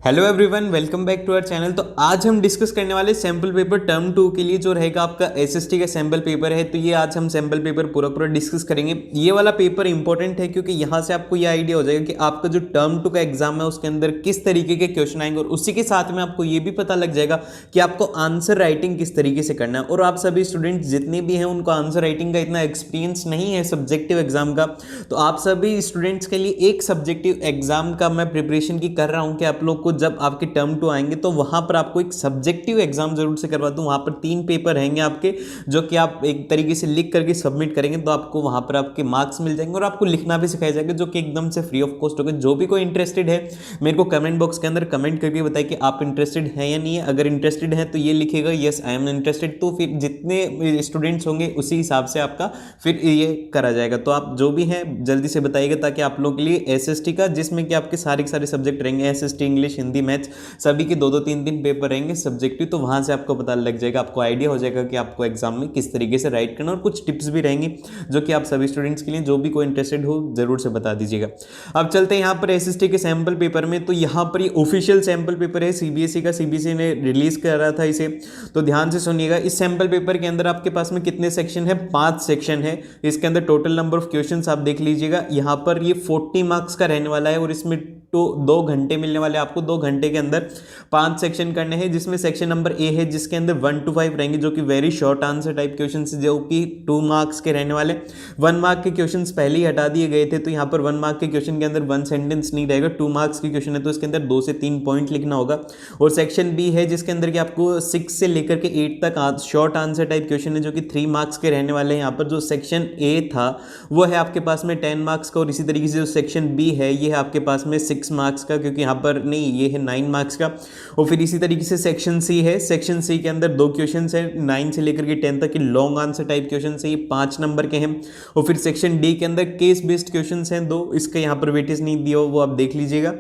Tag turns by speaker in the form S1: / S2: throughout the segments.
S1: Hello everyone, welcome back to our channel. तो आज हम डिस्कस करने वाले सैम्पल पेपर टर्म 2 के लिए जो रहेगा आपका एसएसटी का सैम्पल पेपर है। तो ये आज हम सैम्पल पेपर पूरा डिस्कस करेंगे। ये वाला पेपर इंपॉर्टेंट है क्योंकि यहाँ से आपको ये आइडिया हो जाएगा कि आपका जो टर्म 2 का एग्जाम है उसके अंदर किस तरीके के क्वेश्चन आएंगे, और उसी के साथ में आपको ये भी पता लग जाएगा कि आपको आंसर राइटिंग किस तरीके से करना है। और आप सभी स्टूडेंट जितने भी हैं उनको आंसर राइटिंग का इतना एक्सपीरियंस नहीं है सब्जेक्टिव एग्जाम का, तो आप सभी स्टूडेंट्स के लिए एक सब्जेक्टिव एग्जाम का मैं प्रिपरेशन की कर रहा हूँ कि आप लोग को जब आपके टर्म 2 आएंगे तो वहां पर आपको एक सब्जेक्टिव एग्जाम जरूर से करवा दूं। वहां पर 3 पेपर रहेंगे आपके, जो कि आप एक तरीके से लिख करके सबमिट करेंगे तो आपको वहां पर आपके मार्क्स मिल जाएंगे और आपको लिखना भी सिखाया जाएगा, जो कि एकदम से फ्री ऑफ कॉस्ट होगा। जो भी कोई इंटरेस्टेड है मेरे को कमेंट बॉक्स के अंदर कमेंट करके बताए कि आप इंटरेस्टेड हैं या नहीं है। अगर इंटरेस्टेड है तो ये लिखेगा यस आई एम इंटरेस्टेड, तो फिर जितने स्टूडेंट्स होंगे उसी हिसाब से आपका फिर ये करा जाएगा। तो आप जो भी हैं जल्दी से बताइएगा ताकि आप लोगों के लिए एसएसटी का, जिसमें कि आपके सारे सब्जेक्ट रहेंगे, एसएसटी, इंग्लिश, हिंदी, मैथ्स, सभी के 2-2 3-3 पेपर रहेंगे सब्जेक्टिव। तो वहां से आपको पता लग जाएगा, आपको आइडिया हो जाएगा कि आपको एग्जाम में किस तरीके से राइट करना, और कुछ टिप्स भी रहेंगी जो कि आप सभी स्टूडेंट्स के लिए, जो भी कोई इंटरेस्टेड हो जरूर से बता दीजिएगा। अब चलते हैं यहाँ पर एसएसटी के सैंपल पेपर में। तो यहाँ पर ये ऑफिशियल सैंपल पेपर है सीबीएसई का, सीबीएसई ने रिलीज कर रहा था इसे, तो ध्यान से सुनिएगा। इस सैंपल पेपर के अंदर आपके पास में कितने सेक्शन है? 5 सेक्शन है। इसके अंदर टोटल नंबर ऑफ क्वेश्चन आप देख लीजिएगा। यहाँ पर ये 40 मार्क्स का रहने वाला है और इसमें तो 2 घंटे मिलने वाले आपको। 2 घंटे के अंदर 5 सेक्शन करने हैं, जिसमें सेक्शन नंबर ए है जिसके अंदर 1 to 5 रहेंगे, जो कि very short answer type question जो कि 2 मार्क्स के रहने वाले। 1 मार्क के क्वेश्चन पहले ही हटा दिए गए थे, तो यहाँ पर 1 मार्क के क्वेश्चन के अंदर 1 सेंटेंस नहीं रहेगा। 2 मार्क्स के क्वेश्चन है तो इसके अंदर 2 से 3 पॉइंट लिखना होगा। और सेक्शन बी है जिसके अंदर कि आपको 6 से लेकर के 8 तक शॉर्ट आंसर टाइप क्वेश्चन है, जो कि 3 मार्क्स के रहने वाले हैं। यहाँ पर जो सेक्शन ए था वो है आपके पास में 10 मार्क्स का, और इसी तरीके से जो सेक्शन बी है ये है आपके पास में 6 मार्क्स का, क्योंकि यहाँ पर नहीं, ये है 9 मार्क्स का। और फिर इसी तरीके से सेक्शन सी है। सेक्शन सी के अंदर 2 क्वेश्चन है 9 से लेकर के 10 तक के लॉन्ग आंसर टाइप क्वेश्चन है, ये 5 नंबर के हैं। और फिर सेक्शन डी के अंदर केस बेस्ड क्वेश्चन हैं 2, इसका यहाँ पर वेटेज नहीं दिया हो, वो आप देख लीजिएगा,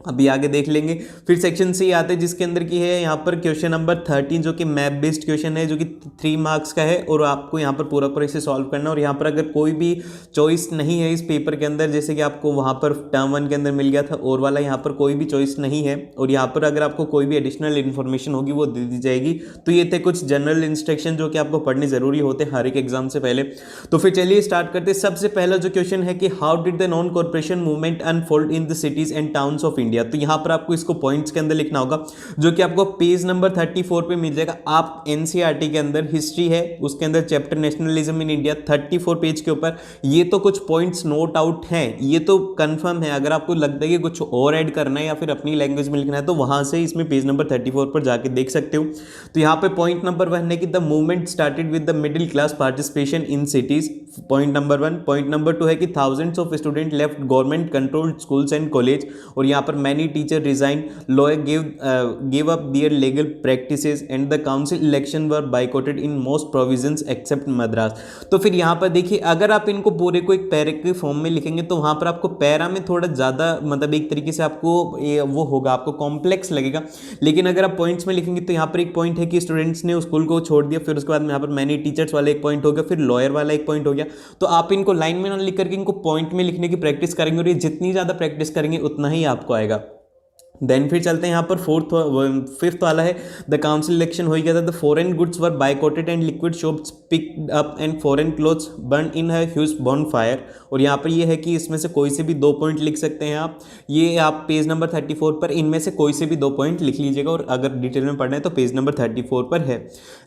S1: अभी आगे देख लेंगे। फिर सेक्शन सी आते हैं जिसके अंदर की है यहाँ पर क्वेश्चन नंबर 13, जो कि मैप बेस्ड क्वेश्चन है, जो कि 3 मार्क्स का है, और आपको यहाँ पर पूरा इसे सॉल्व करना है। और यहाँ पर अगर कोई भी चॉइस नहीं है इस पेपर के अंदर, जैसे कि आपको वहाँ पर टर्म 1 के अंदर मिल गया था और वाला, यहाँ पर कोई भी चॉइस नहीं है, और यहाँ पर अगर आपको कोई भी एडिशनल इन्फॉर्मेशन होगी वो दे दी जाएगी। तो ये थे कुछ जनरल इंस्ट्रक्शन जो कि आपको पढ़ने जरूरी होते हैं हर एक एग्जाम से पहले। तो फिर चलिए स्टार्ट करते हैं। सबसे पहला जो क्वेश्चन है कि how did the non corporation movement unfold in the cities and towns of India. तो यहाँ पर आपको इसको पॉइंट्स के अंदर लिखना होगा, जो कि आपको पेज नंबर 34 पे मिल जाएगा। आप एनसीईआरटी के अंदर हिस्ट्री है, उसके अंदर chapter nationalism in India 34 page के ऊपर ये तो कुछ पॉइंट्स नोट आउट हैं, ये तो कंफर्म है। अगर आपको लगता है कि कुछ और ऐड करना है या फिर अपनी लैंग्वेज में लिखना है तो वहां से इसमें पेज नंबर 34 पर जाके देख सकते हो। तो यहाँ पे पॉइंट नंबर 1 है कि the movement started with the middle class participation in cities, point number 1। Point number 2 है कि thousands of student left government controlled schools and college, और यहाँ पर many teacher resign, lawyer gave up their legal practices and the council election were boycotted in most provinces except Madras. तो फिर यहाँ पर देखिए, अगर आप इनको पूरे को एक पैरा के फॉर्म में लिखेंगे तो वहाँ पर आपको पैरा में थोड़ा ज़्यादा, मतलब एक तरीके से आपको वो होगा, आपको कॉम्प्लेक्स लगेगा। लेकिन अगर आप पॉइंट्स में लिखेंगे तो यहाँ पर एक पॉइंट है कि स्टूडेंट्स ने स्कूल को छोड़ दिया, फिर उसके बाद में यहाँ पर मैनी टीचर्स वाला एक पॉइंट हो गया, फिर लॉयर वाला एक पॉइंट हो गया। तो आप इनको लाइन में ना लिख करके इनको पॉइंट में लिखने की प्रैक्टिस करेंगे, और ये जितनी ज़्यादा प्रैक्टिस करेंगे उतना ही आपको आएगा। देन फिर चलते हैं यहाँ पर फिफ्थ वाला है द काउंसिल इलेक्शन हो गया था, the foreign goods were boycotted and liquor shops picketed and foreign clothes burn in है ह्यूज बॉनफायर। और यहाँ पर ये है कि इसमें से कोई से भी 2 पॉइंट लिख सकते हैं आप। ये आप पेज नंबर 34 पर इनमें से कोई से भी 2 पॉइंट लिख लीजिएगा, और अगर डिटेल में पढ़ना है तो पेज नंबर 34 पर है।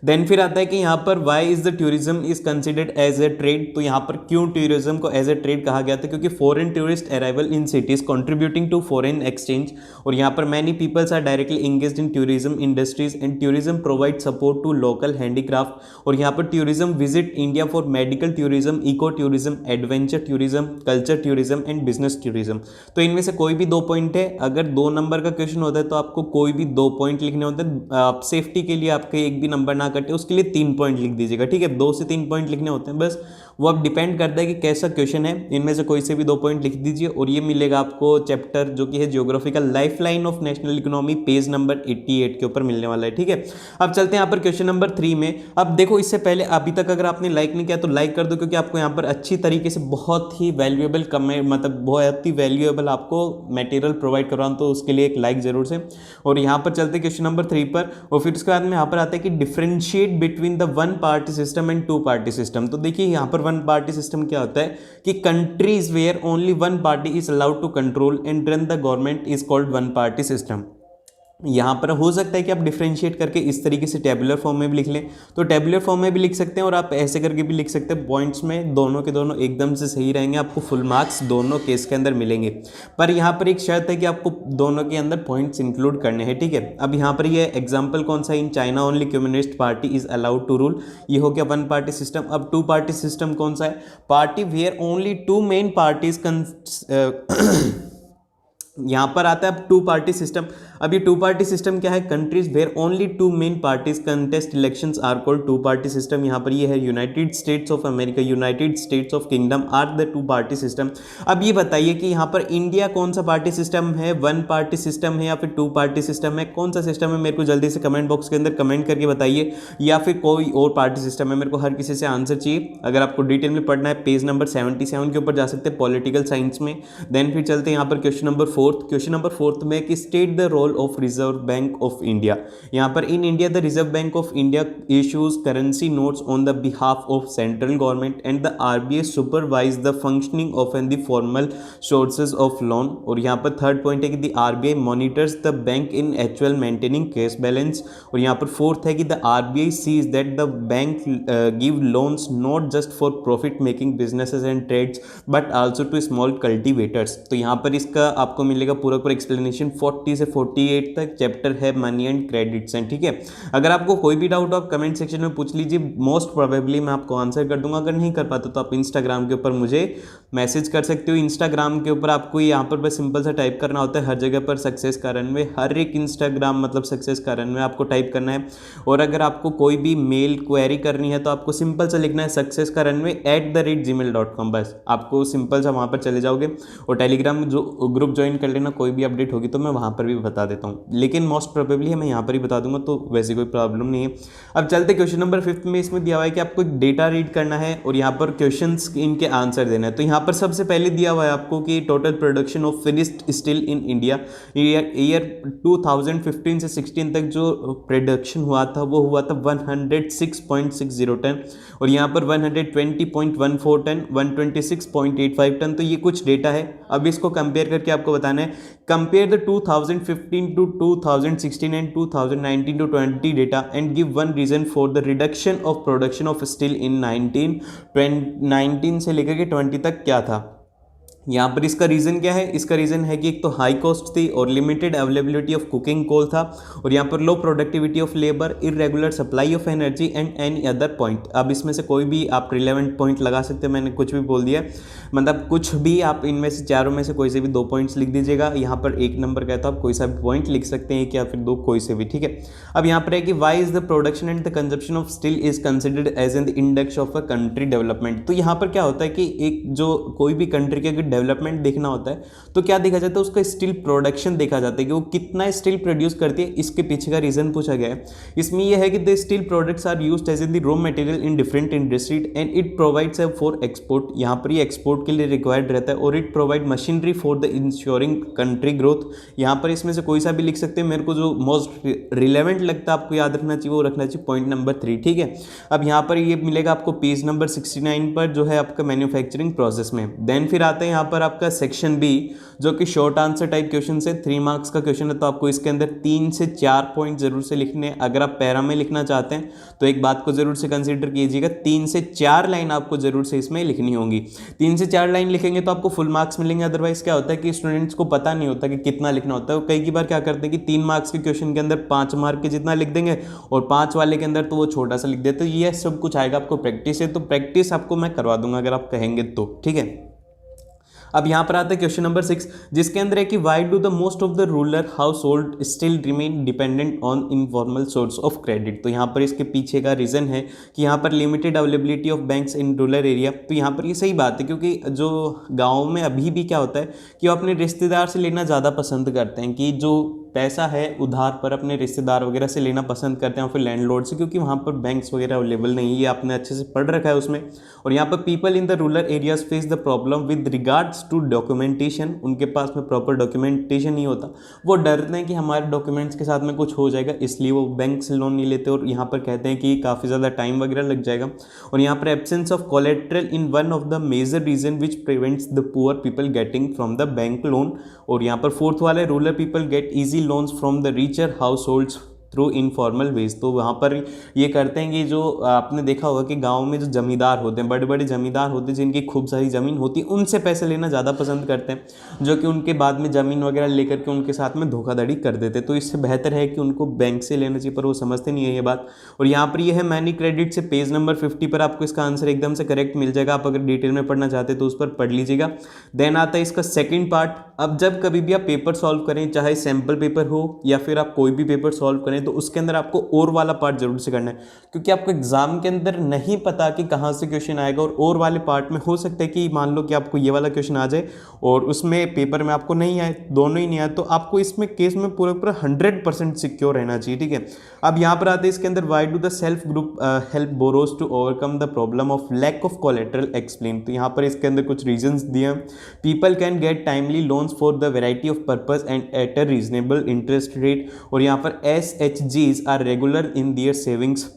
S1: देन फिर आता है कि यहाँ पर why is the tourism is considered as a trade. तो यहाँ पर क्यों टूरिज्म को एज ए ट्रेड कहा गया था? क्योंकि foreign tourist arrival in cities contributing to foreign exchange, और यहाँ पर many peoples are directly engaged in tourism industries and tourism provides support to local handicraft। और यहाँ पर tourism visit India for medical tourism, eco tourism, adventure tourism, culture tourism and business tourism। तो इनमें से कोई भी 2 पॉइंट है। अगर 2 नंबर का क्वेश्चन होता है तो आपको कोई भी 2 पॉइंट लिखने होते हैं। आप सेफ्टी के लिए आपके एक भी नंबर ना कटे उसके लिए 3 पॉइंट लिख दीजिएगा, ठीक है? 2 से 3 पॉइंट लिखने होते हैं बस, वो अब डिपेंड करता है कि कैसा क्वेश्चन है। इनमें से कोई से भी 2 पॉइंट लिख दीजिए और ये मिलेगा आपको चैप्टर जो कि है geographical lifeline of national economy, page number 88 के ऊपर मिलने वाला है, ठीक है। अब चलते हैं यहाँ पर क्वेश्चन नंबर 3 में। अब देखो इससे पहले अभी तक अगर आपने लाइक नहीं किया तो लाइक कर दो, क्योंकि आपको यहाँ पर अच्छी तरीके से बहुत ही वैल्यूएबल कमेंट, मतलब बहुत ही वैल्यूएबल आपको मटेरियल प्रोवाइड करवाऊँ, तो उसके लिए एक लाइक जरूर से। और यहाँ पर चलते क्वेश्चन नंबर 3 पर, और फिर उसके बाद में यहाँ पर आता है कि differentiate between the one party system and two party system. तो देखिए यहाँ पर वन पार्टी सिस्टम क्या होता है कि countries where only one party is allowed to control and run the government is called one party system. यहाँ पर हो सकता है कि आप डिफरेंशिएट करके इस तरीके से टेबुलर फॉर्म में भी लिख लें, तो टेबुलर फॉर्म में भी लिख सकते हैं और आप ऐसे करके भी लिख सकते हैं। पॉइंट्स में दोनों के दोनों एकदम से सही रहेंगे, आपको फुल मार्क्स दोनों केस के अंदर मिलेंगे। पर यहाँ पर एक शर्त है कि आपको दोनों के अंदर पॉइंट्स इंक्लूड करने हैं, ठीक है। अब यहाँ पर ये एग्जाम्पल कौन सा है, in China only communist party is allowed to rule, ये हो गया वन पार्टी सिस्टम। अब टू पार्टी सिस्टम कौन सा है, party where only two main parties यहाँ पर आता है अब टू पार्टी सिस्टम। अब ये टू पार्टी सिस्टम क्या है, countries where only two main parties contest elections are called two party system. यहाँ पर ये है United States of America, United States of Kingdom are the two party system. अब ये बताइए कि यहाँ पर इंडिया कौन सा पार्टी सिस्टम है, वन पार्टी सिस्टम है या फिर टू पार्टी सिस्टम है, कौन सा सिस्टम है, मेरे को जल्दी से कमेंट बॉक्स के अंदर कमेंट करके बताइए, या फिर कोई और पार्टी सिस्टम है। मेरे को हर किसी से आंसर चाहिए। अगर आपको डिटेल में पढ़ना है पेज नंबर 77 के ऊपर जा सकते हैं पॉलिटिकल साइंस में। देन फिर चलते हैं यहाँ पर क्वेश्चन नंबर 4। क्वेश्चन नंबर 4 में कि state the role of Reserve Bank of India. यहाँ पर in India the Reserve Bank of India issues currency notes on the behalf of central government and the RBI supervise the functioning of and the formal sources of loan. और यहाँ पर third point है कि the RBI monitors the bank in actual maintaining cash balance. और यहाँ पर fourth है कि the RBI sees that the bank give loans not just for profit making businesses and trades but also to small cultivators. तो यहाँ पर इसका आपको मिलेगा पूरा एक्सप्लेनेशन 40 से 48 तक चैप्टर है मनी एंड क्रेडिट्स एंड, ठीक है। अगर आपको कोई भी डाउट हो आप कमेंट सेक्शन में पूछ लीजिए, मोस्ट प्रोबेबली मैं आपको आंसर कर दूंगा। अगर नहीं कर पाता तो आप इंस्टाग्राम के ऊपर मुझे मैसेज कर सकते हो। इंस्टाग्राम के ऊपर आपको यहाँ पर बस सिंपल सा टाइप करना होता है हर जगह पर सक्सेस का रनवे, हर एक इंस्टाग्राम मतलब सक्सेस का रनवे आपको टाइप करना है। और अगर आपको कोई भी मेल क्वेरी करनी है तो आपको सिंपल सा लिखना है सक्सेस का रनवे @gmail.com। बस आपको सिंपल सा वहाँ पर चले जाओगे और टेलीग्राम जो ग्रुप ज्वाइन कर लेना, कोई भी अपडेट होगी तो मैं वहाँ पर भी बता देता हूँ, लेकिन मोस्ट प्रोबेबली मैं यहाँ पर ही बता दूंगा, तो वैसे कोई प्रॉब्लम नहीं है। अब चलते क्वेश्चन नंबर 5 में। इसमें दिया हुआ है कि आपको डेटा रीड करना है और यहाँ पर क्वेश्चंस इनके आंसर देना है। तो यहाँ पर सबसे पहले दिया हुआ है आपको कि total production of finished steel in India year 2015 से 16 तक जो प्रोडक्शन हुआ था वो हुआ था 106.60 टन, और यहाँ पर 120.14 टन, 126.85 टन। तो ये कुछ डेटा है। अब इसको कंपेयर करके आपको बताना है, compare the 2015 to 2016 and 2019 to 20 data and give one reason for the reduction of production of steel in 19 से लेकर के 20 तक क्या था। यहाँ पर इसका रीज़न क्या है, इसका रीज़न है कि एक तो हाई कॉस्ट थी और limited availability of cooking coal था, और यहाँ पर लो productivity of labour, irregular supply of energy and any other point. अब इसमें से कोई भी आप रिलेवेंट पॉइंट लगा सकते हैं, मैंने कुछ भी बोल दिया, मतलब कुछ भी आप इनमें से चारों में से कोई से भी 2 पॉइंट्स लिख दीजिएगा। यहाँ पर 1 नंबर का है तो आप कोई सा भी पॉइंट लिख सकते हैं, या फिर 2 कोई से भी, ठीक है। अब यहाँ पर है कि why is the production and the consumption of steel is considered as an the index of a country development. तो यहाँ पर क्या होता है कि एक जो कोई भी कंट्री की अगर डेवलपमेंट देखना होता है तो क्या देखा जाता है, उसका स्टील प्रोडक्शन देखा जाता है कि वो कितना स्टील प्रोड्यूस करती है। इसके पीछे का रीजन पूछा गया है। इसमें यह है कि the steel products are used as in the raw material in different industries and it provides for export. यहाँ पर ये एक्सपोर्ट के लिए रिक्वायर्ड रहता है, और it provide machinery for the ensuring country growth. यहाँ पर इसमें से कोई सा भी लिख सकते हैं, मेरे को जो मोस्ट रिलेवेंट लगता है आपको याद रखना चाहिए वो रखना चाहिए, पॉइंट नंबर 3, ठीक है। अब यहाँ पर ये मिलेगा आपको पेज नंबर 69 पर, जो है आपका मैन्युफैक्चरिंग प्रोसेस में। देन फिर आते हैं यहाँ पर आपका सेक्शन बी, जो कि शॉर्ट आंसर टाइप क्वेश्चन है, 3 मार्क्स का क्वेश्चन है। तो आपको इसके अंदर 3 से 4 पॉइंट जरूर से लिखने हैं। अगर आप पैरा में लिखना चाहते हैं तो एक बात को जरूर से कंसीडर कीजिएगा, 3 से 4 लाइन आपको जरूर से इसमें लिखनी होंगी। 3 से 4 लाइन लिखेंगे तो आपको फुल मार्क्स मिलेंगे। अदरवाइज क्या होता है कि स्टूडेंट्स को पता नहीं होता कि कितना लिखना होता है। वो कई बार क्या करते हैं कि 3 मार्क्स के क्वेश्चन के अंदर 5 मार्क के जितना लिख देंगे, और 5 वाले के अंदर तो वो छोटा सा लिख देते। तो ये सब कुछ आएगा आपको प्रैक्टिस है, तो प्रैक्टिस आपको मैं करवा दूंगा अगर आप कहेंगे तो, ठीक है। अब यहाँ पर आता है क्वेश्चन नंबर 6, जिसके अंदर है कि Y do the most of the rural house hold still remain dependent on informal source of credit. तो यहाँ पर इसके पीछे का रीज़न है कि यहाँ पर limited availability of banks in rural area. तो यहाँ पर ये सही बात है, क्योंकि जो गाँव में अभी भी क्या होता है कि वो अपने रिश्तेदार से लेना ज़्यादा पसंद करते हैं, कि जो पैसा है उधार पर अपने रिश्तेदार वगैरह से लेना पसंद करते हैं और फिर लैंडलॉर्ड से, क्योंकि वहाँ पर बैंक्स वगैरह अवेलेबल नहीं है। ये आपने अच्छे से पढ़ रखा है उसमें। और यहाँ पर people in the rural areas face the problem with regards to documentation. उनके पास में प्रॉपर डॉक्यूमेंटेशन नहीं होता, वो डरते हैं कि हमारे डॉक्यूमेंट्स के साथ में कुछ हो जाएगा, इसलिए वो बैंक से लोन नहीं लेते और यहाँ पर कहते हैं कि काफ़ी ज़्यादा टाइम वगैरह लग जाएगा। और यहाँ पर absence of collateral in one of the major reason which prevents the poor people getting from the bank loan. और यहाँ पर फोर्थ वाला है rural people get easy loans from the richer households through informal ways. तो वहाँ पर ये करते हैं कि जो आपने देखा होगा कि गांव में जो जमींदार होते हैं, बड़े बड़े जमींदार होते हैं जिनकी खूब सारी ज़मीन होती है, उनसे पैसे लेना ज़्यादा पसंद करते हैं, जो कि उनके बाद में ज़मीन वगैरह लेकर के उनके साथ में धोखाधड़ी कर देते हैं। तो इससे बेहतर है कि उनको बैंक से लेना चाहिए, पर वो समझते नहीं है ये बात। और यहाँ पर ये है मैनी क्रेडिट से पेज नंबर 50 पर आपको इसका आंसर एकदम से करेक्ट मिल जाएगा। आप अगर डिटेल में पढ़ना चाहते हैं तो उस पर पढ़ लीजिएगा। देन आता है इसका सेकेंड पार्ट। अब जब कभी भी आप पेपर सॉल्व करें, चाहे सैम्पल पेपर हो या फिर आप कोई भी पेपर सॉल्व करें, तो उसके अंदर आपको और वाला पार्ट जरूर से करना है, क्योंकि आपको एग्जाम के अंदर नहीं पता कि कहाँ से क्वेश्चन आएगा। और वाले पार्ट में हो सकता है कि मान लो कि आपको ये वाला क्वेश्चन आ जाए और उसमें पेपर में आपको नहीं आए, दोनों ही नहीं आए, तो आपको इसमें केस में पूरा 100% सिक्योर रहना चाहिए, ठीक है। अब यहाँ पर आते हैं इसके अंदर why do the self group help borrows to overcome the problem of lack of collateral explain. तो यहाँ पर इसके अंदर कुछ रीजंस दिए हैं। People can get timely loans for the variety of purpose and at a reasonable interest rate. और यहाँ पर SHGs आर regular in their savings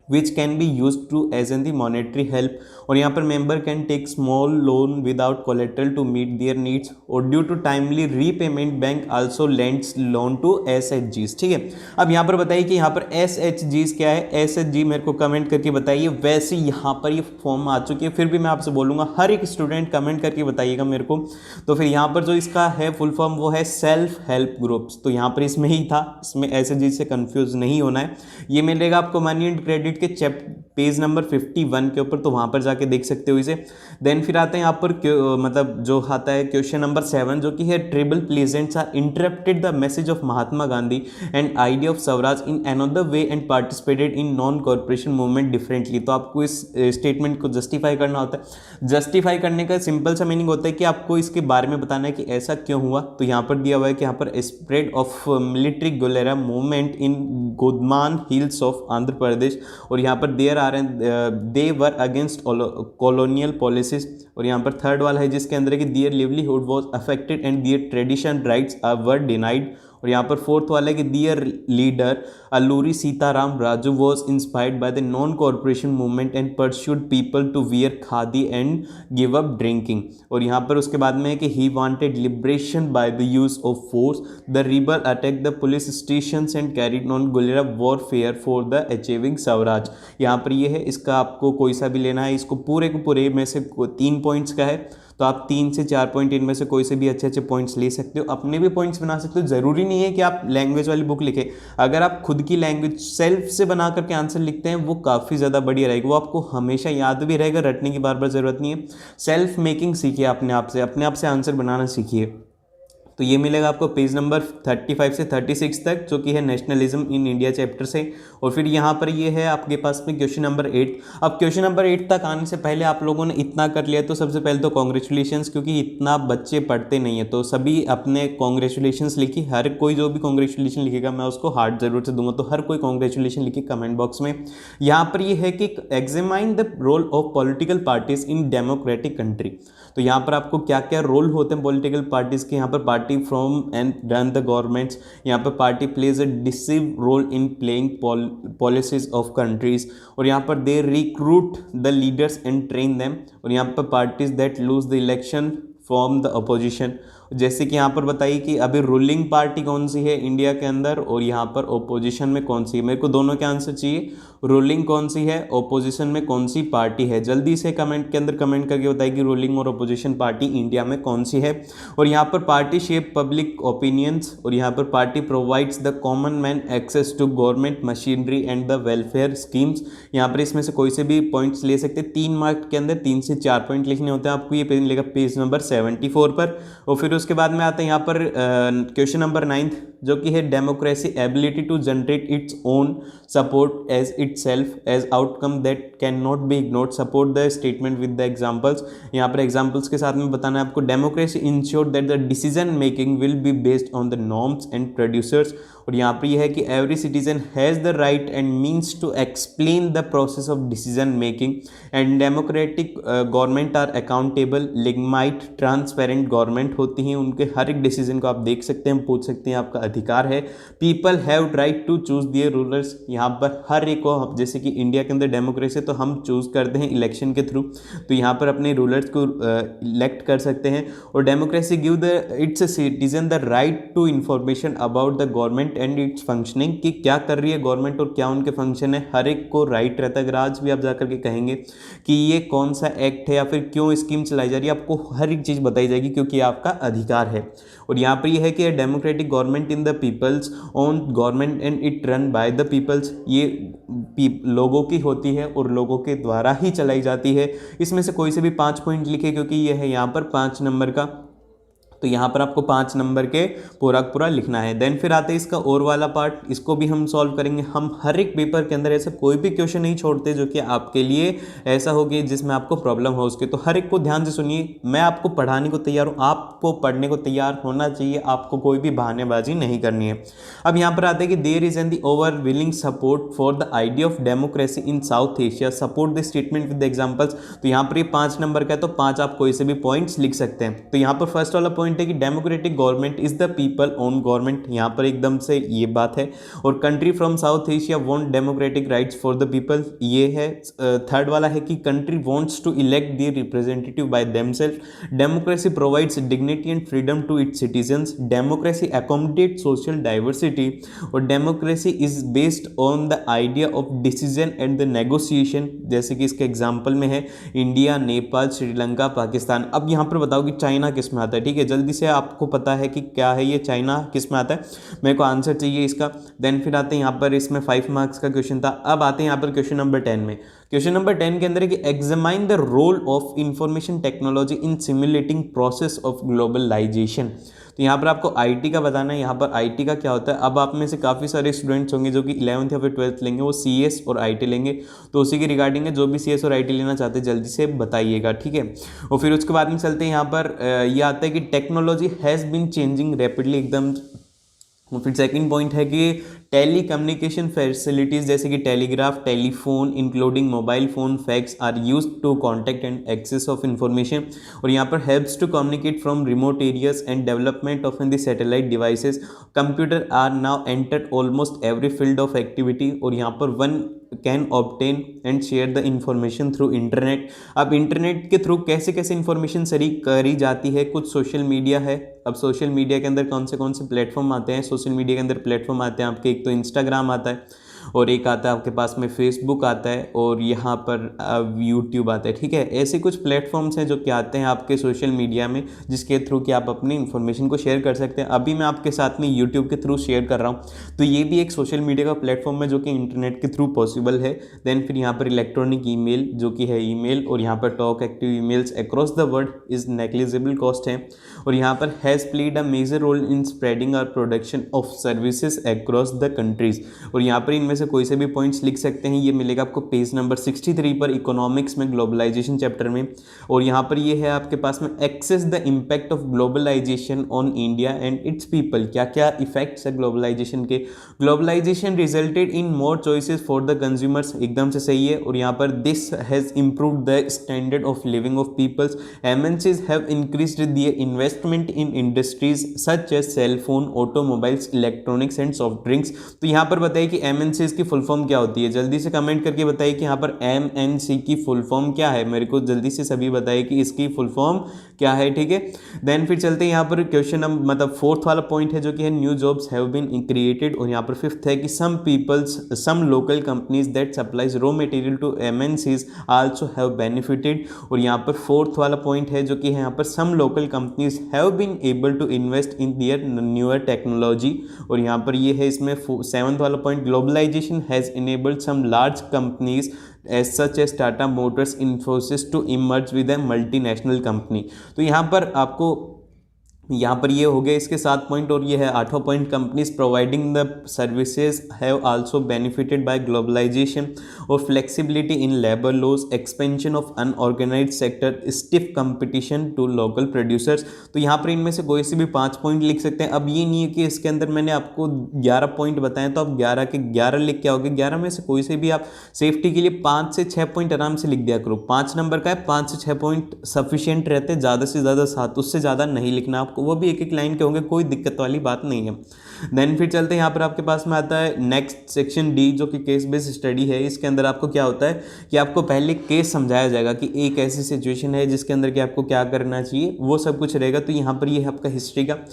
S1: which can be used to as in the monetary help। और यहाँ पर member can take small loan without collateral to meet their needs। और due to timely repayment bank also lends loan to SHGs, ठीक है। अब यहाँ पर बताइए कि यहाँ पर SHGs क्या है। SHG मेरे को कमेंट करके बताइए। वैसे यहाँ पर ये फॉर्म आ चुकी है, फिर भी मैं आपसे बोलूँगा हर एक स्टूडेंट कमेंट करके बताइएगा मेरे को। तो फिर यहाँ पर जो इसका है फुल फॉर्म वो है सेल्फ हेल्प ग्रुप्स। तो यहाँ पर इसमें ही था, इसमें SHG से कन्फ्यूज नहीं होना है। ये मिलेगा आपको मनी एंड क्रेडिट के पेज नंबर 51 के ऊपर, तो वहां पर जाके देख सकते हो इसे। देन फिर आते हैं यहाँ पर मतलब जो आता है क्वेश्चन नंबर 7, जो कि है tribal peasants are interpreted the message of Mahatma Gandhi and idea of swaraj in another way and participated in non corporation movement differently. तो आपको इस स्टेटमेंट को जस्टिफाई करना होता है। जस्टिफाई करने का सिंपल सा मीनिंग होता है कि आपको इसके बारे में बताना है कि ऐसा क्यों हुआ। तो यहाँ पर दिया हुआ है कि यहाँ पर spread of military guerrilla movement in Gudem hills of Andhra Pradesh. और यहाँ पर there are they were against colonial policies. और यहाँ पर थर्ड वाला है जिसके अंदर है कि their livelihood was affected and their tradition rights were denied. और यहाँ पर फोर्थ वाला है कि their leader Alluri Sitaram Raju was inspired by the non corporation movement and persuaded people to wear khadi and give up drinking. और यहाँ पर उसके बाद में है कि he wanted liberation by the use of force. The rebel attack the police station and carried on guerrilla warfare for the achieving Swaraj. यहाँ पर ये है, इसका आपको कोई सा भी लेना है। इसको पूरे को पूरे में से 3 पॉइंट्स का है, तो आप 3 से 4 पॉइंट इनमें से कोई से भी अच्छे अच्छे पॉइंट्स ले सकते हो। अपने भी पॉइंट्स बना सकते हो, ज़रूरी नहीं है कि आप लैंग्वेज वाली बुक लिखें। अगर आप खुद की लैंग्वेज सेल्फ से बना करके आंसर लिखते हैं वो काफ़ी ज़्यादा बढ़िया रहेगा, वो आपको हमेशा याद भी रहेगा, रटने की बार बार ज़रूरत नहीं है। सेल्फ मेकिंग सीखिए, अपने आप से आंसर बनाना सीखिए। तो ये मिलेगा आपको पेज नंबर 35 से 36 तक, जो कि है नेशनलिज्म इन इंडिया चैप्टर से। और फिर यहाँ पर ये है आपके पास में क्वेश्चन नंबर 8। अब क्वेश्चन नंबर 8 तक आने से पहले आप लोगों ने इतना कर लिया, तो सबसे पहले तो कॉन्ग्रेचुलेशंस, क्योंकि इतना बच्चे पढ़ते नहीं है। तो सभी अपने कॉन्ग्रेचुलेशंस लिखी, हर कोई जो भी कॉन्ग्रेचुलेशन लिखेगा मैं उसको हार्ट जरूर से दूंगा। तो हर कोई कॉन्ग्रेचुलेशन लिखी कमेंट बॉक्स में। यहाँ पर ये है कि examine the role of political parties in democratic country. तो यहाँ पर आपको क्या क्या रोल होते हैं पॉलिटिकल पार्टीज के। यहाँ पर party form and run the governments. यहाँ पर party plays a decisive role in playing policies of countries. और यहाँ पर they recruit the leaders and train them. और यहाँ पर parties that lose the election form the opposition. जैसे कि यहाँ पर बताइए कि अभी रूलिंग पार्टी कौन सी है इंडिया के अंदर और यहाँ पर ओपोजिशन में कौन सी है। मेरे को दोनों के आंसर चाहिए, रूलिंग कौन सी है, ओपोजिशन में कौन सी पार्टी है। जल्दी से कमेंट के अंदर कमेंट करके बताइए कि रूलिंग और ओपोजिशन पार्टी इंडिया में कौन सी है। और यहाँ पर पार्टी शेप पब्लिक ओपिनियंस, और यहाँ पर party provides the common man access to government machinery and the welfare schemes. यहाँ पर इसमें से कोई से भी पॉइंट्स ले सकते हैं, 3 मार्क के अंदर 3 से 4 पॉइंट लिखने होते हैं आपको। ये पेज मिलेगा पेज नंबर 74 पर। और फिर उसके बाद में आते हैं यहाँ पर क्वेश्चन नंबर 9 जो कि है democracy ability to generate its own support as itself as outcome that can not be ignored, support the statement with the examples. यहाँ पर एग्जाम्पल्स के साथ में बताना है आपको। Democracy ensure that the decision making will be based on the norms and producers. और यहाँ पर यह है कि every citizen has the right and means to explain the process of decision making and democratic government are accountable, legitimate transparent government होती हैं, उनके हर एक डिसीजन को आप देख सकते हैं, पूछ सकते हैं, आपका अधिकार है। People have right to choose their rulers, यहाँ पर हर एक को, जैसे कि इंडिया के अंदर डेमोक्रेसी तो हम चूज करते हैं इलेक्शन के थ्रू, तो यहाँ पर अपने रूलर्स को इलेक्ट कर सकते हैं। और democracy give the its citizen the right to information about the government and its functioning, कि क्या कर रही है गवर्नमेंट और क्या उनके फंक्शन है, हर एक को राइट रहता है। अगर आज भी आप जाकर के कहेंगे कि ये कौन सा एक्ट है या फिर क्यों स्कीम चलाई जा रही है, आपको हर एक चीज़ बताई जाएगी क्योंकि ये आपका अधिकार है। और यहाँ पर यह है कि democratic government in the people's own government and it run by the people's, ये लोगों की होती है और लोगों के द्वारा ही चलाई जाती है। इसमें से कोई से भी 5 पॉइंट लिखे क्योंकि ये है यहाँ पर 5 नंबर का, तो यहाँ पर आपको 5 नंबर के पूरा लिखना है। देन फिर आते हैं इसका और वाला पार्ट, इसको भी हम सॉल्व करेंगे। हम हर एक पेपर के अंदर ऐसा कोई भी क्वेश्चन नहीं छोड़ते जो कि आपके लिए ऐसा हो कि जिसमें आपको प्रॉब्लम हो उसके, तो हर एक को ध्यान से सुनिए। मैं आपको पढ़ाने को तैयार हूँ, आपको पढ़ने को तैयार होना चाहिए, आपको कोई भी बहानेबाजी नहीं करनी है। अब यहाँ पर आते हैं कि there is an the overwhelming support for the idea of democracy in South Asia, support the statement with the examples. तो यहाँ पर ये 5 नंबर का है, तो 5 आप कोई से भी पॉइंट्स लिख सकते हैं। तो यहाँ पर फर्स्ट वाला पॉइंट है कि democratic government is the people own government, यहाँ पर एकदम से ये बात है। और country from South Asia want democratic rights for the people, ये है। थर्ड वाला है कि country wants to elect their representative by themself, democracy provides dignity and freedom to its citizens, democracy accommodate social diversity, और democracy is based on the idea of decision and the negotiation. जैसे कि इसके example में है India, Nepal, Sri Lanka, Pakistan. अब यहाँ पर बताओ कि चाइना किस में आता है, ठीक है, जल्दी से आपको पता है कि क्या है ये, चाइना किस में आता है, मेरे को आंसर चाहिए इसका। देन फिर आते हैं यहाँ पर, इसमें 5 मार्क्स का क्वेश्चन था। अब आते हैं यहाँ पर क्वेश्चन नंबर 10 में। क्वेश्चन नंबर 10 के अंदर है कि examine the role of information technology in simulating process of globalisation. तो यहाँ पर आपको आईटी का बताना है। यहाँ पर आईटी का क्या होता है, अब आप में से काफ़ी सारे स्टूडेंट्स होंगे जो कि 11th या फिर 12th लेंगे, वो सीएस और आईटी लेंगे, तो उसी के रिगार्डिंग है। जो भी सीएस और आईटी लेना चाहते हैं जल्दी से बताइएगा, ठीक है। और फिर उसके बाद में चलते हैं यहाँ पर, ये आता है कि technology has been changing rapidly एकदम। और फिर सेकंड पॉइंट है कि टेली कम्युनिकेशन फैसिलिटीज़ जैसे कि telegraph, telephone including mobile phone, fax are use to contact and access of information. और यहाँ पर helps to communicate from remote areas and development of in the satellite devices. Computer are now entered almost every field of activity. और यहाँ पर one can obtain and share the information through internet. अब internet के through कैसे कैसे information करी जाती है, कुछ सोशल मीडिया है। अब सोशल मीडिया के अंदर कौन से प्लेटफॉर्म आते हैं, सोशल मीडिया के अंदर प्लेटफॉर्म आते हैं आपके, एक तो इंस्टाग्राम आता है और एक आता है आपके पास में फेसबुक आता है और यहाँ पर यूट्यूब आता है, ठीक है। ऐसे कुछ प्लेटफॉर्म्स हैं जो कि आते हैं आपके सोशल मीडिया में, जिसके थ्रू कि आप अपनी इन्फॉर्मेशन को शेयर कर सकते हैं। अभी मैं आपके साथ में यूट्यूब के थ्रू शेयर कर रहा हूँ, तो ये भी एक सोशल मीडिया का प्लेटफॉर्म है जो कि इंटरनेट के थ्रू पॉसिबल है। देन फिर यहाँ पर इलेक्ट्रॉनिक ईमेल जो कि है ईमेल, और यहाँ पर talk active emails across the world is negligible cost है। और यहाँ पर has played a major role in spreading our production of services across the countries. और यहाँ पर इनमें से कोई से भी पॉइंट्स लिख सकते हैं। ये मिलेगा आपको पेज नंबर 63 पर, इकोनॉमिक्स में ग्लोबलाइजेशन चैप्टर में। और यहाँ पर ये है आपके पास में access the impact of globalisation on India and its people. क्या क्या इफेक्ट्स है ग्लोबलाइजेशन के। Globalisation resulted in more choices for the consumers, एकदम से सही है। और यहाँ पर this has improved the standard of living of peoples. MNCs have increased the investment in industries such as cell phone, automobiles, electronics and soft drinks. तो यहाँ पर बताइए कि एमएनसीज की फुल फॉर्म क्या होती है, जल्दी से कमेंट करके बताइए कि यहाँ पर एमएनसी की फुल फॉर्म क्या है। मेरे को जल्दी से सभी बताइए कि इसकी फुल फॉर्म क्या है, ठीक है। देन फिर चलते हैं यहाँ पर क्वेश्चन मतलब फोर्थ वाला पॉइंट है जो कि है new jobs have been created, और यहाँ पर फिफ्थ है कि some local companies that supplies raw material to MNCs also have benefited, और यहाँ पर फोर्थ वाला पॉइंट है जो कि है यहाँ पर some local companies have been able to invest in their newer technology, और यहाँ पर ये है इसमें सेवंथ वाला point globalisation has enabled some large companies as such as Tata Motors Infosys to emerge with a multinational company. तो यहाँ पर आपको यहाँ पर ये हो गया इसके 7 पॉइंट, और ये है 8वां point, companies providing the services have also benefited by globalisation और flexibility in labour laws, expansion of unorganised sector, stiff competition to local producers. तो यहाँ पर इनमें से कोई से भी 5 पॉइंट लिख सकते हैं। अब ये नहीं है कि इसके अंदर मैंने आपको 11 पॉइंट बताएं तो आप 11 के 11 लिख के आओगे, 11 में से कोई से भी आप सेफ्टी के लिए 5 से 6 पॉइंट आराम से लिख दिया करो। 5 नंबर का है, 5 से 6 पॉइंट सफिशियंट रहते, ज़्यादा से ज़्यादा 7, उससे ज़्यादा नहीं लिखना आपको, वो भी एक एक लाइन के होंगे, कोई दिक्कत वाली बात नहीं है। देन फिर चलते हैं यहाँ पर आपके पास में आता है नेक्स्ट सेक्शन डी जो कि केस बेस्ड स्टडी है। इसके अंदर आपको क्या होता है कि आपको पहले केस समझाया जाएगा कि एक ऐसी सिचुएशन है जिसके अंदर कि आपको क्या करना चाहिए, वो सब कुछ रहेगा। तो यहाँ पर ये है आपका हिस्ट्री का।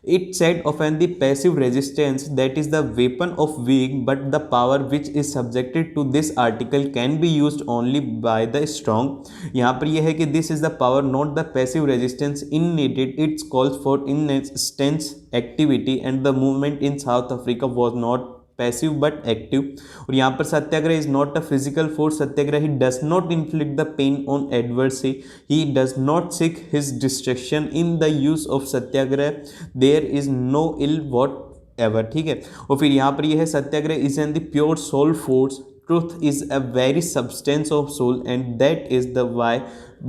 S1: It said often the passive resistance that is the weapon of weak, but the power which is subjected to this article can be used only by the strong। यहाँ पर यह है कि this is the power not the passive resistance in needed, it calls for intense activity and the movement in South Africa was not passive but active. और यहाँ पर satyagraha is not a physical force, satyagraha he does not inflict the pain on adversary, he does not seek his destruction in the use of satyagraha, there is no ill whatever, ठीक है। और फिर यहाँ पर यह है satyagraha is an the pure soul force, truth is a very substance of soul and that is the why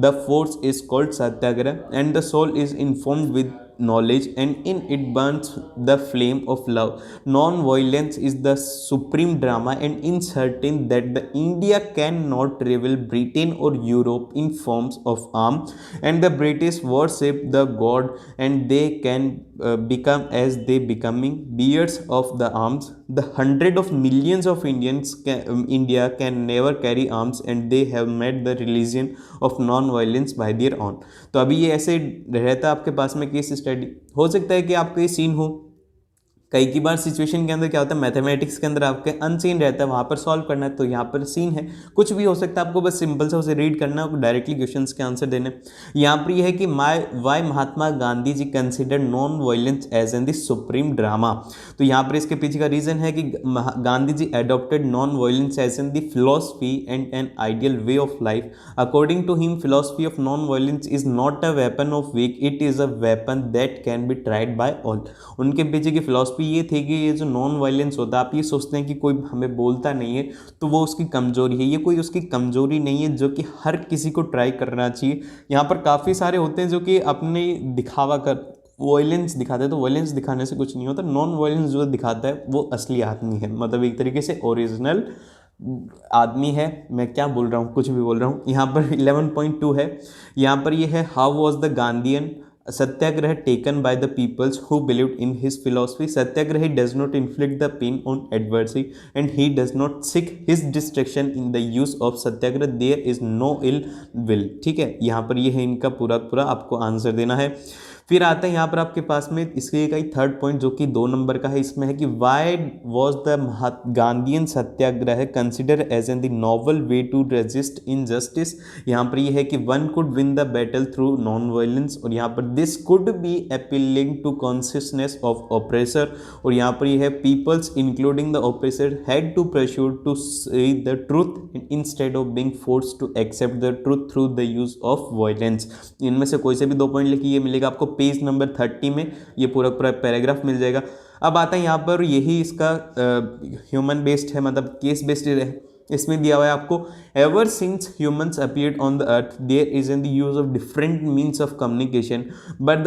S1: the force is called satyagraha, and the soul is informed with knowledge and in it burns the flame of love। Non-violence is the supreme drama and incertain that the India cannot rival Britain or Europe in forms of arms, and the British worship the god and they can become as they becoming bearers of the arms। The hundred of millions of India can never carry arms and they have made the religion of non-violence by their own। तो अभी ये ऐसे रहता है आपके पास में case study. हो सकता है कि आपका ये सीन हो, कई बार सिचुएशन के अंदर क्या होता है मैथमेटिक्स के अंदर आपके अनसीन रहता है, वहाँ पर सॉल्व करना है, तो यहाँ पर सीन है, कुछ भी हो सकता है, आपको बस सिंपल से उसे रीड करना है, डायरेक्टली क्वेश्चंस के आंसर देने। यहाँ पर यह है कि why Mahatma Gandhi ji consider non violence as an the supreme dharma. तो यहाँ पर इसके पीछे का रीजन है कि Gandhi ji adopted non violence as an the philosophy and an ideal way of life. According to him philosophy of non violence is not a weapon of weak, it is a weapon that can be tried by all. उनके पीछे की philosophy ये थी कि ये जो non violence होता है, आप ये सोचते हैं कि कोई हमें बोलता नहीं है तो वो उसकी कमजोरी है, ये कोई उसकी कमजोरी नहीं है जो कि हर किसी को ट्राई करना चाहिए। यहाँ पर काफ़ी सारे होते हैं जो कि अपने दिखावा कर वायलेंस दिखाते हैं, तो वायलेंस दिखाने से कुछ नहीं होता। नॉन वायलेंस जो दिखाता है वो असली आदमी है, मतलब एक तरीके से ओरिजिनल आदमी है। मैं क्या बोल रहा हूँ, कुछ भी बोल रहा हूँ। यहाँ पर 11.2 है, यहाँ पर ये है how was the Gandhian satyagraha taken by the peoples who believed in his philosophy. Satyagrahi does not inflict the pain on adversary and he does not seek his destruction in the use of satyagraha, there is no ill will, ठीक है। यहाँ पर ये है इनका पूरा पूरा आपको आंसर देना है। फिर आता है यहाँ पर आपके पास में इसके का ही थर्ड पॉइंट जो कि 2 नंबर का है, इसमें है कि why was the Gandhian satyagraha consider as an the novel way to resist injustice. यहाँ पर यह है कि one could win the battle through non violence, और यहाँ पर this could be appealing to consciousness of oppressor, और यहाँ पर यह है peoples including the oppressor had to pressure to see the truth instead of being force to accept the truth through the use of violence. इनमें से कोई से भी 2 पॉइंट लिखिए, मिलेगा आपको पेज नंबर 30 में, ये पूरा पूरा पैराग्राफ मिल जाएगा। अब आता है यहाँ पर यही इसका ह्यूमन बेस्ड है, मतलब केस बेस्ड है। इसमें दिया हुआ है आपको ever since humans appeared on the earth there is in the use of different means of communication but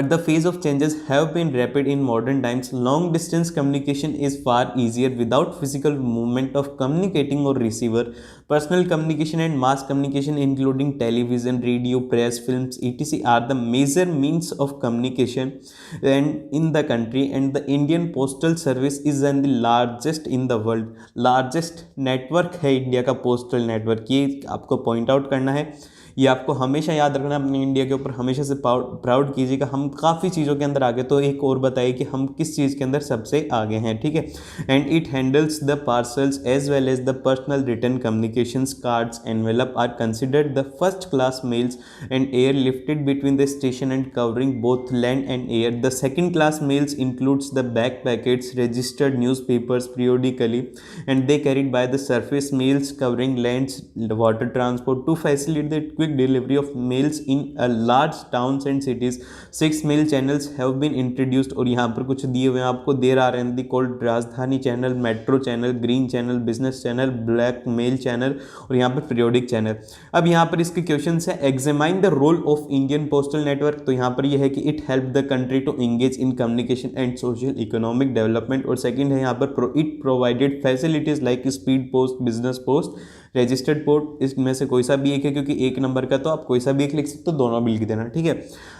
S1: the phase of changes have been rapid in modern times. Long distance communication is far easier without physical movement of communicating or receiver. Personal communication and mass communication including television, radio, press, films, etc. are the major means of communication and in the country, and the Indian Postal Service is the largest in the world. Largest network है India का postal network, ये आपको point out करना है। ये आपको हमेशा याद रखना, अपने इंडिया के ऊपर हमेशा से प्राउड कीजिएगा। हम काफ़ी चीज़ों के अंदर आगे, तो एक और बताइए कि हम किस चीज़ के अंदर सबसे आगे हैं, ठीक है। And it handles the parcels as well as the personal return communications, cards, envelope are considered the first class mails and air lifted between the station and covering both land and air. The second class mails includes the back packets, registered newspapers periodically, and they carried by the surface mails covering lands, water transport to facilitate the quick delivery of mails in a large towns and cities. 6 mail channels have been introduced और यहाँ पर कुछ दिए हुए हैं आपको, देर आ रहे हैं, the called Rajdhani channel, metro channel, green channel, business channel, black mail channel और यहाँ पर पीरियोडिक चैनल। अब यहाँ पर इसके क्वेश्चन है, examine the role of Indian postal network. तो यहाँ पर यह है कि it help the country to engage in communication and social economic development. और सेकंड है यहाँ पर it provided facilities like speed post, business post, registered port. इसमें से कोई सा भी एक है, क्योंकि एक नंबर का तो आप कोई सा भी एक लिख सकते हो, दोनों भी लिख देना, ठीक है।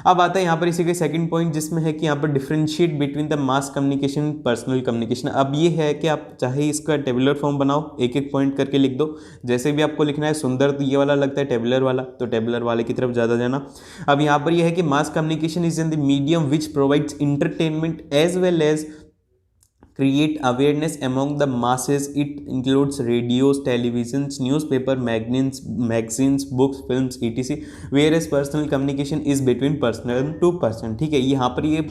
S1: अब आता है यहाँ पर इसी के सेकंड पॉइंट, जिसमें है कि यहाँ पर differentiate between the mass communication, personal communication. अब ये है कि आप चाहे इसका टेबुलर फॉर्म बनाओ, एक एक पॉइंट करके लिख दो, जैसे भी आपको लिखना है। सुंदर तो ये वाला लगता है टेबुलर वाला, तो टेबुलर वाले की तरफ ज़्यादा जाना। अब यहाँ पर यह है कि mass communication is in the medium which provides entertainment as well as create awareness among the masses. It includes radios, televisions, newspaper, magazines, books, films, etc. Whereas personal communication is between person to person, ठीक है। यहाँ पर ये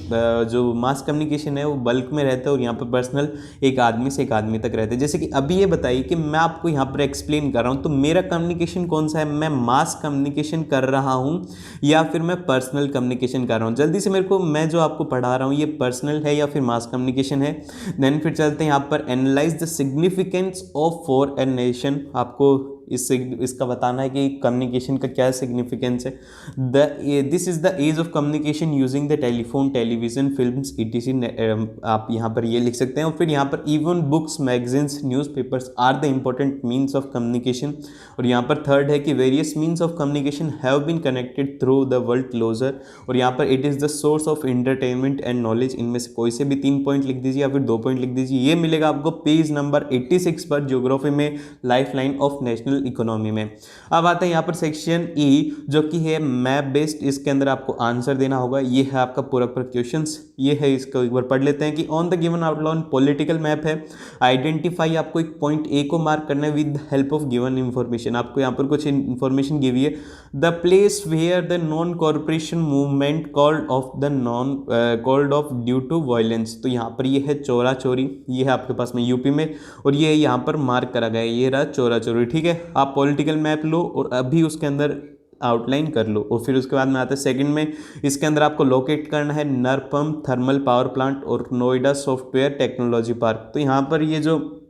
S1: जो mass communication है वो bulk में रहता है और यहाँ पर पर्सनल एक आदमी से एक आदमी तक रहता है। जैसे कि अभी ये बताइए कि मैं आपको यहाँ पर एक्सप्लेन कर रहा हूँ, तो मेरा कम्युनिकेशन कौन सा है, मैं मास कम्युनिकेशन कर रहा हूँ या फिर मैं पर्सनल कम्युनिकेशन कर रहा हूँ। जल्दी से मेरे को, मैं जो आपको पढ़ा रहा हूँ ये पर्सनल है या फिर मास कम्युनिकेशन है। देन फिर चलते हैं यहाँ पर, analyse the significance of for a nation. आपको इसका बताना है कि कम्युनिकेशन का क्या सिग्निफिकेंस है। This is the age of communication using the telephone, television, films, etc. आप यहाँ पर ये लिख सकते हैं। और फिर यहाँ पर even books, magazines, newspapers are the important means of communication. और यहाँ पर थर्ड है कि various means of communication have been connected through the world closer. और यहाँ पर it is the source of entertainment and knowledge. इनमें से कोई से भी 3 पॉइंट लिख दीजिए या फिर 2 पॉइंट लिख दीजिए। ये मिलेगा आपको पेज नंबर 86 पर, ज्योग्राफी में life line of national economy में। अब आता है यहाँ पर सेक्शन ई, जो कि है मैप बेस्ड। इसके अंदर आपको आंसर देना होगा। ये है आपका पूरा क्वेश्चंस, ये है, इसको एक बार पढ़ लेते हैं कि on the given outline political map है। आइडेंटिफाई, आपको एक पॉइंट ए को मार्क करना है with help of given information. आपको यहाँ पर कुछ इंफॉर्मेशन गिवी है। The place where the non corporation movement called off due to violence. तो यहाँ पर ये है चोरा चोरी, ये है आपके पास में यूपी में, और ये यहाँ पर मार्क करा गया है, ये रहा चोरा चोरी, ठीक है। आप पॉलिटिकल मैप लो और अभी उसके अंदर आउटलाइन कर लो। और फिर उसके बाद में आता है सेकंड में, इसके अंदर आपको लोकेट करना है नरपम थर्मल पावर प्लांट और नोएडा सॉफ्टवेयर टेक्नोलॉजी पार्क। तो यहाँ पर ये जो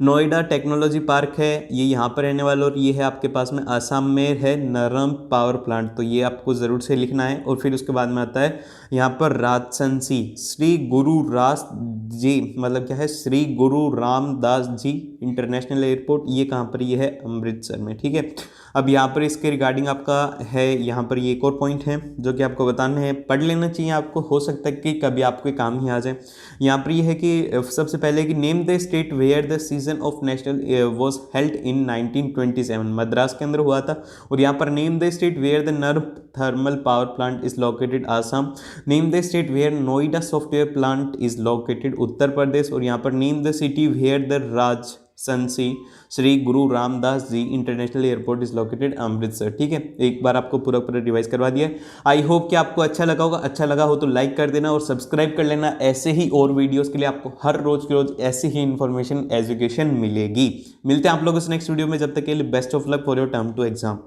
S1: नोएडा टेक्नोलॉजी पार्क है ये यहाँ पर रहने वाला, और ये है आपके पास में आसाम में है नरम पावर प्लांट। तो ये आपको ज़रूर से लिखना है। और फिर उसके बाद में आता है यहाँ पर राजसंसी श्री गुरु रास जी, मतलब क्या है, श्री गुरु रामदास जी इंटरनेशनल एयरपोर्ट। ये कहाँ पर, ये है अमृतसर में, ठीक है। अब यहाँ पर इसके रिगार्डिंग आपका है, यहाँ पर ये एक और पॉइंट है जो कि आपको बताना है, पढ़ लेना चाहिए आपको, हो सकता है कि कभी आपके काम ही आ जाए। यहाँ पर ये है कि सबसे पहले कि name the state where the session of national was held in 1927, Madras के अंदर हुआ था। और यहाँ पर name the state where the nerve thermal power plant is located, Assam. Name the state where Noida software plant is located, Uttar Pradesh. और यहाँ पर name the city where the Rajasansi Shri Guru Ramdas ji international airport is located, Amritsar, ठीक है। एक बार आपको पूरा रिवाइज करवा दिया। आई होप कि आपको अच्छा लगा होगा। अच्छा लगा हो तो लाइक कर देना और सब्सक्राइब कर लेना। ऐसे ही और वीडियोस के लिए आपको हर रोज के रोज ऐसी ही इन्फॉर्मेशन, एजुकेशन मिलेगी। मिलते हैं आप लोगों से नेक्स्ट वीडियो में। जब तक के लिए best of luck for your term two exam.